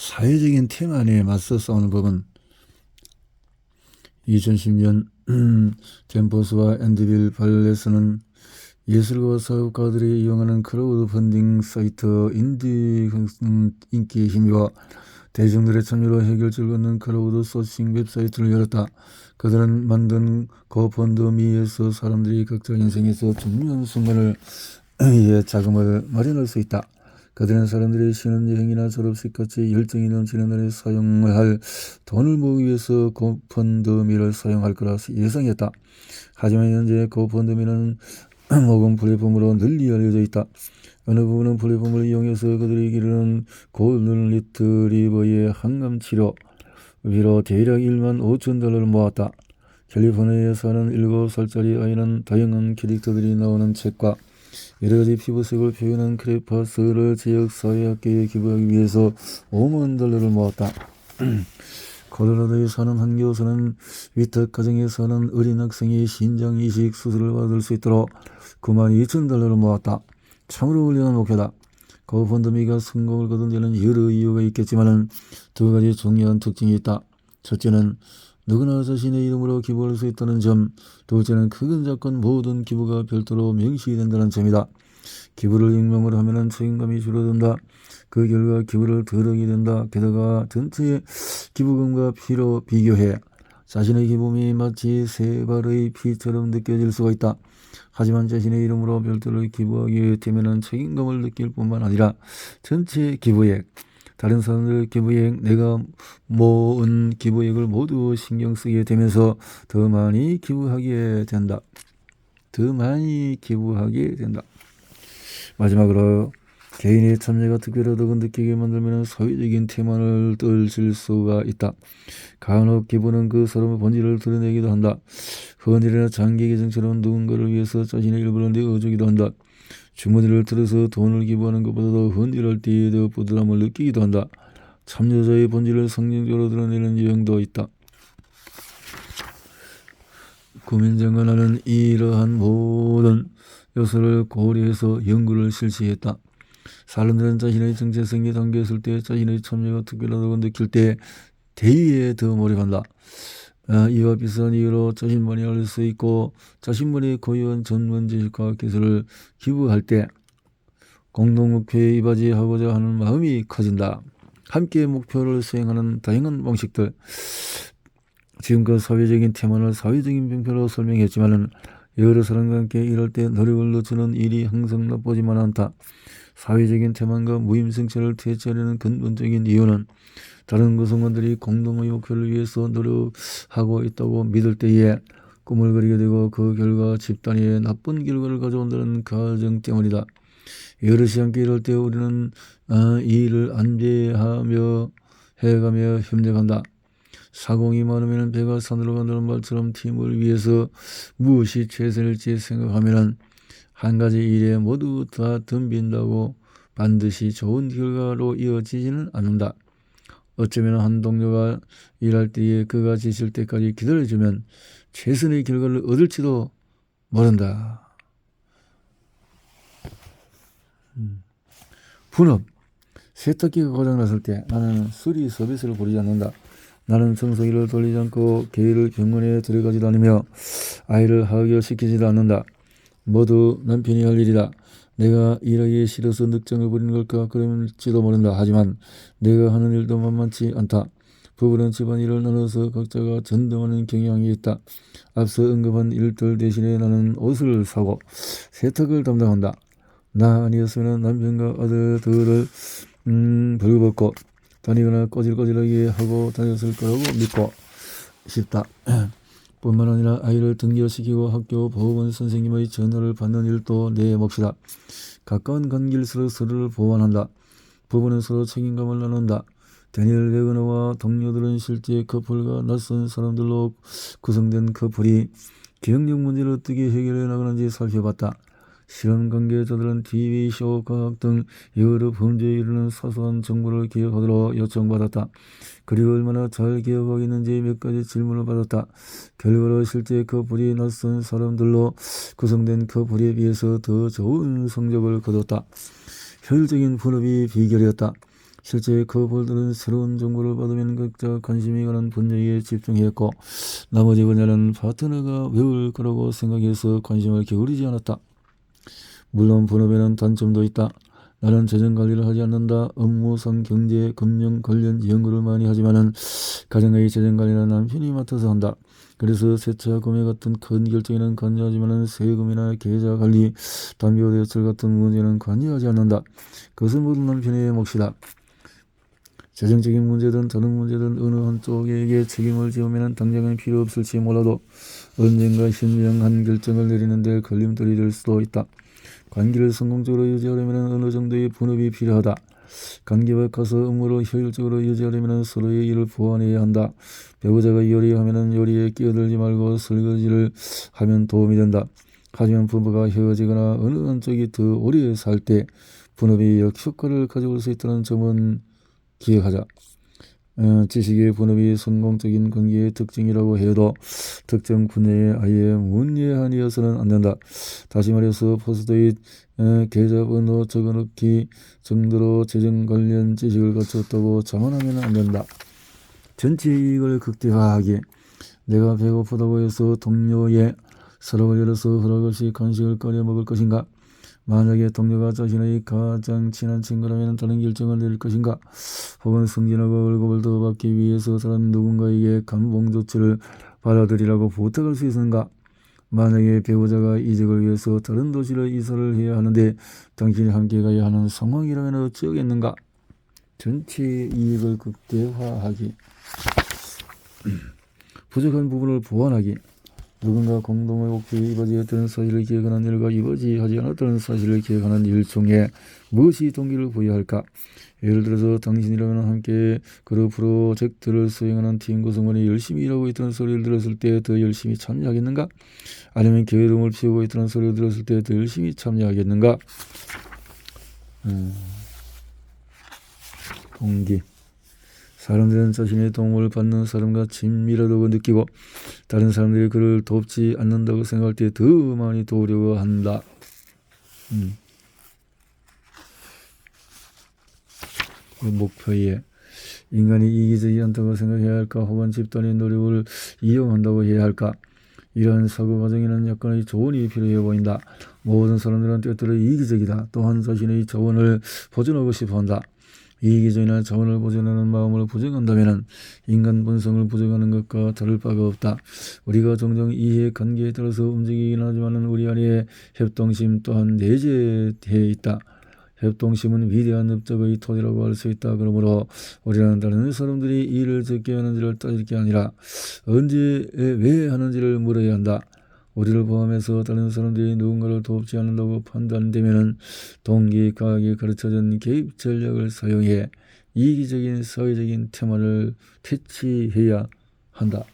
사회적인 테마에 맞서 싸우는 법은 2010년 댄버스와 앤드빌 발레스는 예술가 사업가들이 이용하는 크라우드 펀딩 사이트 인기의 힘과 대중들의 참여로 해결책을 얻는 크라우드 소싱 웹사이트를 열었다. 그들은 만든 고펀드미에서 사람들이 각자 인생에서 중요한 순간을 위해 자금을 마련할 수 있다. 그들은 사람들이 신혼여행이나 졸업식 같이 열정이 넘치는 날에 사용을 할 돈을 모으기 위해서 고펀드미를 사용할 거라 예상했다. 하지만 현재 고펀드미는 모금 플랫폼으로 널리 알려져 있다. 어느 부분은 플랫폼을 이용해서 그들이 기르는 골든 리트리버의 항암 치료비로 대략 1만 5천 달러를 모았다. 캘리포니아에 사는 7살짜리 아이는 다양한 캐릭터들이 나오는 책과 여러가지 피부색을 표현한 크레파스를 지역사회학교에 기부하기 위해서 5만 달러를 모았다. 콜로라도에 사는 한 교수는 위탁 가정에 사는 어린 학생이 신장 이식 수술을 받을 수 있도록 9만 2천 달러를 모았다. 참으로 훌륭한 목표다. 고펀드미가 성공을 거둔 데는 여러 이유가 있겠지만 두 가지 중요한 특징이 있다. 첫째는 누구나 자신의 이름으로 기부할 수 있다는 점, 둘째는 크건 작건 모든 기부가 별도로 명시된다는 점이다. 기부를 익명으로 하면 책임감이 줄어든다. 그 결과 기부를 덜 하게 된다. 게다가 전체 기부금과 피로 비교해 자신의 기부금이 마치 세 발의 피처럼 느껴질 수가 있다. 하지만 자신의 이름으로 별도로 기부하게 되면 책임감을 느낄 뿐만 아니라 전체 기부액, 다른 사람들의 기부액, 내가 모은 기부액을 모두 신경 쓰게 되면서 더 많이 기부하게 된다. 마지막으로 개인의 참여가 특별하다고 느끼게 만들면 사회적인 태만을 떨칠 수가 있다. 간혹 기부는 그 사람의 본질을 드러내기도 한다. 헌일이나 장기 계정처럼 누군가를 위해서 자신의 일부를 내어주기도 한다. 주머니를 들어서 돈을 기부하는 것보다도 헌일할 때에 더 부드러움을 느끼기도 한다. 참여자의 본질을 성경적으로 드러내는 유형도 있다. 구민정관하는 이러한 모든 요소를 고려해서 연구를 실시했다. 사람들은 자신의 정체성이 담겨있을 때, 자신의 참여가 특별하다고 느낄 때 대의에 더 몰입한다. 이와 비슷한 이유로 자신만이 알 수 있고 자신만의 고유한 전문 지식과 기술을 기부할 때 공동 목표에 이바지하고자 하는 마음이 커진다. 함께 목표를 수행하는 다양한 방식들. 지금껏 사회적인 테마를 사회적인 병폐로 설명했지만 여러 사람과 함께 일할 때 노력을 늦추는 일이 항상 나쁘지만 않다. 사회적인 테마과 무임승차를 퇴치하려는 근본적인 이유는 다른 구성원들이 공동의 목표를 위해서 노력하고 있다고 믿을 때에 꿈을 그리게 되고 그 결과 집단에 나쁜 결과를 가져온다는 가정 때문이다. 여럿이 함께 일할 때 우리는 이 일을 안배하며 해가며 협력한다. 사공이 많으면 배가 산으로 간다는 말처럼 팀을 위해서 무엇이 최선일지 생각하면 한 가지 일에 모두 다 덤빈다고 반드시 좋은 결과로 이어지지는 않는다. 어쩌면 한 동료가 일할 때에 그가 지칠 때까지 기다려주면 최선의 결과를 얻을지도 모른다. 분업. 세탁기가 고장났을 때 나는 수리 서비스를 부르지 않는다. 나는 청소기를 돌리지 않고 개를 병원에 들어가지도 않으며 아이를 하교시키지도 않는다. 모두 남편이 할 일이다. 내가 일하기 싫어서 늑장을 부리는 걸까 그럴지도 모른다. 하지만 내가 하는 일도 만만치 않다. 부부는 집안일을 나눠서 각자가 전담하는 경향이 있다. 앞서 언급한 일들 대신에 나는 옷을 사고 세탁을 담당한다. 나 아니었으면 남편과 아들들을 벌거벗고 다니거나 꼬질꼬질하게 하고 다녔을 거라고 믿고 싶다. 뿐만 아니라 아이를 등교시키고 학교 보호원 선생님의 전화를 받는 일도 내 몫이다. 가까운 관계일수록 서로를 보완한다. 부부는 서로 책임감을 나눈다. 데니엘 레그너와 동료들은 실제 커플과 낯선 사람들로 구성된 커플이 기억력 문제를 어떻게 해결해 나가는지 살펴봤다. 실험 관계자들은 TV, 쇼, 과학 등 여러 범죄에 이르는 사소한 정보를 기억하도록 요청받았다. 그리고 얼마나 잘 기억하고 있는지 몇 가지 질문을 받았다. 결과로 실제 커플이 낯선 사람들로 구성된 커플에 비해서 더 좋은 성적을 거뒀다. 효율적인 분업이 비결이었다. 실제 커플들은 새로운 정보를 받으면 각자 관심이 가는 분야에 집중했고 나머지 분야는 파트너가 외울 거라고 생각해서 관심을 기울이지 않았다. 물론 본업에는 단점도 있다. 나는 재정관리를 하지 않는다. 업무상 경제, 금융 관련 연구를 많이 하지만은 가정의 재정관리는 남편이 맡아서 한다. 그래서 세차 구매 같은 큰 결정에는 관여하지만은 세금이나 계좌 관리, 담보 대출 같은 문제는 관여하지 않는다. 그것은 모두 남편의 몫이다. 재정적인 문제든 다른 문제든 어느 한쪽에게 책임을 지우면 당장은 필요 없을지 몰라도 언젠가 현명한 결정을 내리는 데 걸림돌이 될 수도 있다. 관계를 성공적으로 유지하려면 어느 정도의 분업이 필요하다. 관계백화서 업무를 효율적으로 유지하려면 서로의 일을 보완해야 한다. 배우자가 요리하면 요리에 끼어들지 말고 설거지를 하면 도움이 된다. 하지만 부부가 헤어지거나 어느 한쪽이 더 오래 살 때 분업이 역효과를 가져올 수 있다는 점은 기억하자. 지식의 분업이 성공적인 관계의 특징이라고 해도 특정 분야에 아예 문예한이어서는 안 된다. 다시 말해서 포스트잇 계좌번호 적어넣기 정도로 재정 관련 지식을 갖췄다고 자만하면 안 된다. 전체 이익을 극대화하기. 내가 배고프다고 해서 동료의 서랍을 열어서 허락 없이 간식을 꺼내 먹을 것인가? 만약에 동료가 자신의 가장 친한 친구라면 다른 결정을 내릴 것인가? 혹은 승진하고 월급을 더 받기 위해서 다른 누군가에게 감봉 조치를 받아들이라고 부탁할 수 있는가? 만약에 배우자가 이직을 위해서 다른 도시로 이사를 해야 하는데 당신이 함께 가야 하는 상황이라면 어찌하겠는가? 전체 이익을 극대화하기. 부족한 부분을 보완하기. 누군가 공동의 목표에 이바지했다는 사실을 기억하는 일과 이바지하지 않았다는 사실을 기억하는 일 중에 무엇이 동기를 부여할까? 예를 들어서 당신이라면 함께 그룹 프로젝트를 수행하는 팀 구성원이 열심히 일하고 있다는 소리를 들었을 때 더 열심히 참여하겠는가? 아니면 게으름을 피우고 있다는 소리를 들었을 때 더 열심히 참여하겠는가? 동기. 사람들은 자신의 도움을 받는 사람과 친밀하다고 느끼고 다른 사람들이 그를 돕지 않는다고 생각할 때 더 많이 도우려고 한다. 그 목표에 인간이 이기적이지 않다고 생각해야 할까? 혹은 집단의 노력을 이용한다고 해야 할까? 이러한 사고 과정에는 약간의 조언이 필요해 보인다. 모든 사람들은 때때로 이기적이다. 또한 자신의 자원을 보존하고 싶어한다. 이기적이나 자원을 보존하는 마음을 부정한다면 인간 본성을 부정하는 것과 다를 바가 없다. 우리가 종종 이해관계에 따라서 움직이긴 하지만 우리 안에 협동심 또한 내재해 있다. 협동심은 위대한 업적의 토대라고 할 수 있다. 그러므로 우리는 다른 사람들이 일을 적게 하는지를 따질 게 아니라 언제 왜 하는지를 물어야 한다. 우리를 포함해서 다른 사람들이 누군가를 돕지 않는다고 판단되면 동기과학이 가르쳐준 개입 전략을 사용해 이기적인 사회적인 테마를 퇴치해야 한다.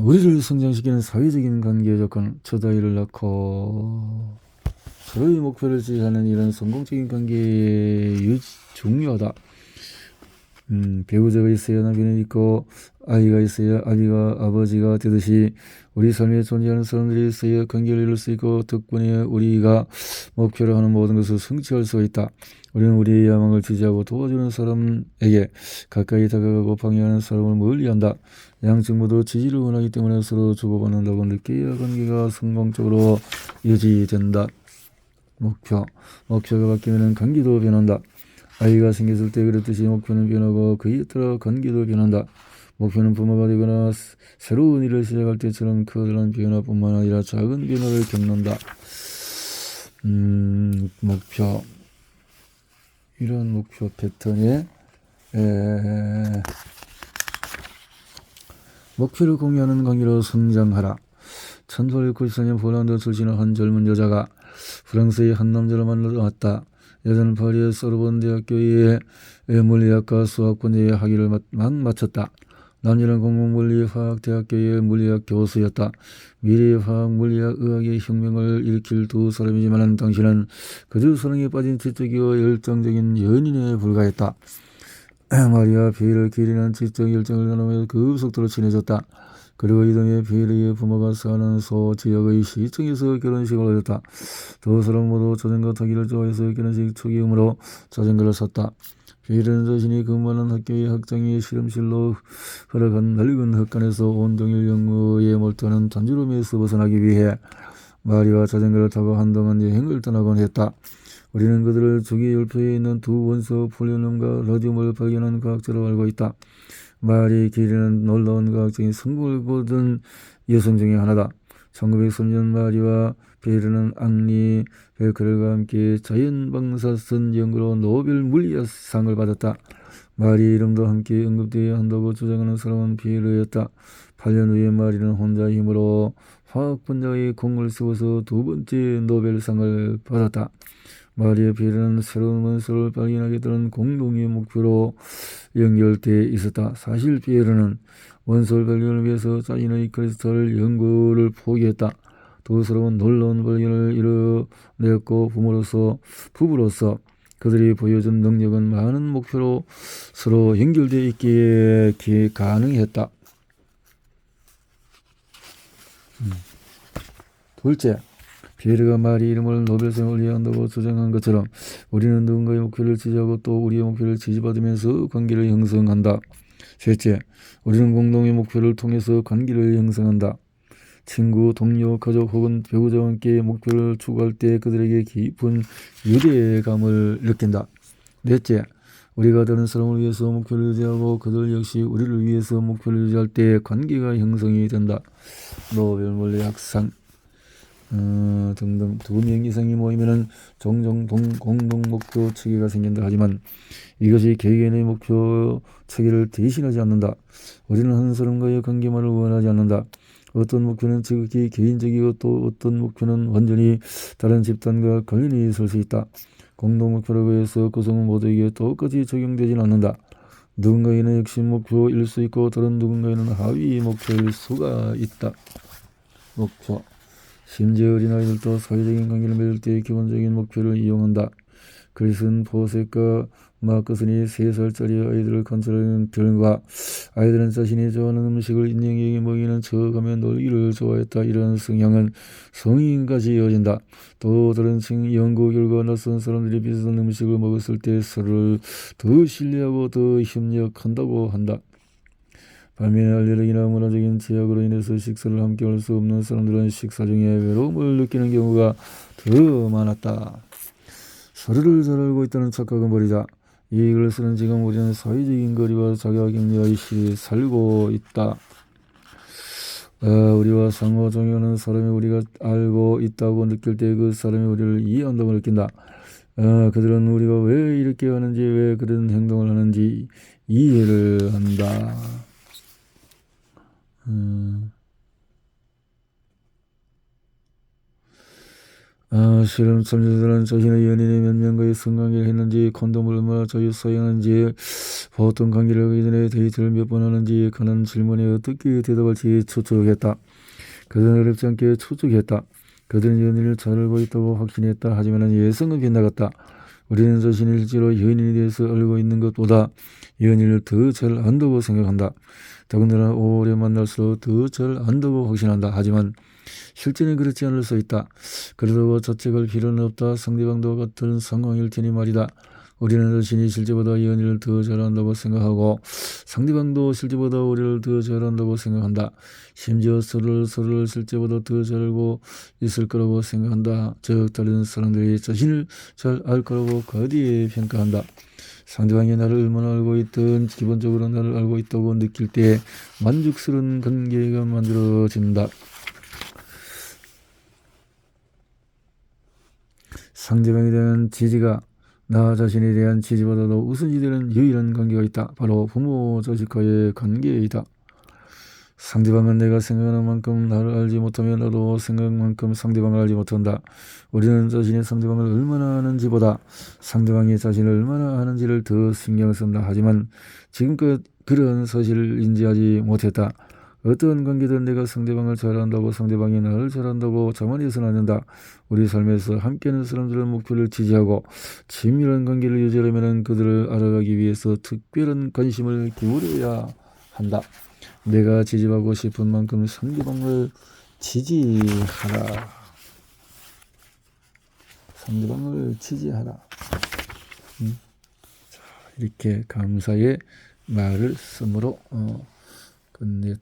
우리를 성장시키는 사회적인 관계 조건, 첫 아이를 낳고 서로의 목표를 지향하는 이런 성공적인 관계의 유지 중요하다. 배우자가 있어야 남편이 있고 아이가 있어야 아비가 아버지가 되듯이 우리 삶에 존재하는 사람들이 있어야 관계를 이룰 수 있고 덕분에 우리가 목표로 하는 모든 것을 성취할 수 있다. 우리는 우리의 야망을 지지하고 도와주는 사람에게 가까이 다가가고 방해하는 사람을 멀리한다. 양측 모두 지지를 원하기 때문에 서로 주고받는다고 느껴야 관계가 성공적으로 유지된다. 목표가 바뀌면 관계도 변한다. 아이가 생겼을 때 그랬듯이 목표는 변하고 그에 따라 관계도 변한다. 목표는 부모가 되거나 새로운 일을 시작할 때처럼 커다란 변화뿐만 아니라 작은 변화를 겪는다. 목표. 이런 목표 패턴에 목표를 공유하는 관계로 성장하라. 1894년 폴란드 출신의 한 젊은 여자가 프랑스의 한 남자를 만나러 왔다. 여자는 파리의 소르본 대학교의 물리학과 수학 분야의 학위를 막 마쳤다. 남자는 공공물리화학대학교의 물리학 교수였다. 미래의 화학, 물리학, 의학의 혁명을 일으킬 두 사람이지만 당신은 그저 사랑에 빠진 지적이고 열정적인 연인에 불과했다. 마리아 베일을 기리는 지적 열정을 나누며 급속도로 친해졌다. 그리고 이듬해 베일의 부모가 사는 소 지역의 시청에서 결혼식을 올렸다. 두 사람 모두 자전거 타기를 좋아해서 결혼식 축의금으로 자전거를 샀다. 베일은 자신이 근무하는 학교의 학장이 실험실로 허락한 낡은 헛간에서 온종일 연구에 몰두하는 단주름에서 벗어나기 위해 마리와 자전거를 타고 한동안 여행을 떠나곤 했다. 우리는 그들을 주기 열표에 있는 두 원소 폴리늄과 라디움을 발견한 과학자로 알고 있다. 마리 길이는 놀라운 과학적인 성공을 거둔 여성 중에 하나다. 1903년 마리와 베르는 앙리 베크렐과 함께 자연방사선 연구로 노벨 물리학상을 받았다. 마리 이름도 함께 언급되어야 한다고 주장하는 사람은 베르였다. 8년 후에 마리는 혼자 힘으로 화학 분자의 공을 세워서 두 번째 노벨상을 받았다. 마리와 베르는 새로운 원소를 발견하겠다는 공동의 목표로 연결돼 있었다. 사실 베르는 원소 발견을 위해서 자신의 크리스탈 연구를 포기했다. 두 사람은 놀라운 발견을 이뤄냈고 부부로서 그들이 보여준 능력은 많은 목표로 서로 연결되어 있기에 가능했다. 둘째, 베르가 마리 이름을 노벨상을 올려야 한다고 주장한 것처럼 우리는 누군가의 목표를 지지하고 또 우리의 목표를 지지받으면서 관계를 형성한다. 셋째, 우리는 공동의 목표를 통해서 관계를 형성한다. 친구, 동료, 가족 혹은 배우자와 함께 목표를 추구할 때 그들에게 깊은 유대감을 느낀다. 넷째, 우리가 다른 사람을 위해서 목표를 유지하고 그들 역시 우리를 위해서 목표를 유지할 때 관계가 형성이 된다. 노벨 물리학상 등등 두 명 이상이 모이면은 종종 공동 목표 체계가 생긴다. 하지만 이것이 개개인의 목표 체계를 대신하지 않는다. 우리는 한 사람과의 관계만을 원하지 않는다. 어떤 목표는 지극히 개인적이고 또 어떤 목표는 완전히 다른 집단과 관련이 있을 수 있다. 공동 목표라고 해서 구성은 모두에게 똑같이 적용되지는 않는다. 누군가에는 핵심 목표일 수 있고 다른 누군가에는 하위 목표일 수가 있다. 목표. 심지어 어린아이들도 사회적인 관계를 맺을 때 기본적인 목표를 이용한다. 그리스는 포섹과 마커슨이 3살짜리 아이들을 관찰하는 결과 아이들은 자신이 좋아하는 음식을 인형에게 먹이는 척하며 놀기를 좋아했다. 이런 성향은 성인까지 이어진다. 또 다른 연구 결과 낯선 사람들이 비슷한 음식을 먹었을 때 서로를 더 신뢰하고 더 협력한다고 한다. 반면에 알레르기나 문화적인 제약으로 인해서 식사를 함께 할 수 없는 사람들은 식사 중에 외로움을 느끼는 경우가 더 많았다. 서로를 잘 알고 있다는 착각은 버리자. 이 글을 쓰는 지금 우리는 사회적인 거리와 자가격리의 시대에 살고 있다. 우리와 상호작용하는 사람이 우리가 알고 있다고 느낄 때 그 사람이 우리를 이해한다고 느낀다. 그들은 우리가 왜 이렇게 하는지, 왜 그런 행동을 하는지 이해를 한다. 실험 참여자들은 자신의 연인이 몇 명과의 성관계를 했는지, 콘돔을 얼마나 자주 사용하는지, 보통 관계를 하기 전에 데이트를 몇 번 하는지에 관한 질문에 어떻게 대답할지 추측했다. 그들은 어렵지 않게 추측했다. 그들은 연인을 잘 알고 있다고 확신했다. 하지만 예상은 빗나갔다. 우리는 자신이 실제로 연인에 대해서 알고 있는 것보다 연인을 더 잘 안다고 생각한다. 더군다나 오래 만날수록 더 잘 안다고 확신한다. 하지만 실제는 그렇지 않을 수 있다. 그러다고 자책할 필요는 없다. 상대방도 같은 상황일 테니 말이다. 우리는 자신이 실제보다 연인을 더 잘한다고 생각하고 상대방도 실제보다 우리를 더 잘한다고 생각한다. 심지어 서로를 실제보다 더 잘 알고 있을 거라고 생각한다. 즉 다른 사람들이 자신을 잘 알 거라고 거디에 평가한다. 상대방이 나를 얼마나 알고 있든 기본적으로 나를 알고 있다고 느낄 때 만족스러운 관계가 만들어진다. 상대방에 대한 지지가 나 자신에 대한 지지보다도 우선이 되는 유일한 관계가 있다. 바로 부모 자식과의 관계이다. 상대방은 내가 생각하는 만큼 나를 알지 못하며 나도 생각만큼 상대방을 알지 못한다. 우리는 자신이 상대방을 얼마나 아는지보다 상대방이 자신을 얼마나 아는지를 더 신경 쓴다. 하지만 지금껏 그런 사실을 인지하지 못했다. 어떤 관계든 내가 상대방을 잘 안다고 상대방이 나를 잘 안다고 자만해서는 안 된다. 우리 삶에서 함께하는 사람들의 목표를 지지하고 친밀한 관계를 유지하려면 그들을 알아가기 위해서 특별한 관심을 기울여야 한다. 내가 지지하고 싶은 만큼 상대방을 지지하라. 상대방을 지지하라. 자, 이렇게 감사의 말을 쓰므로 끝냈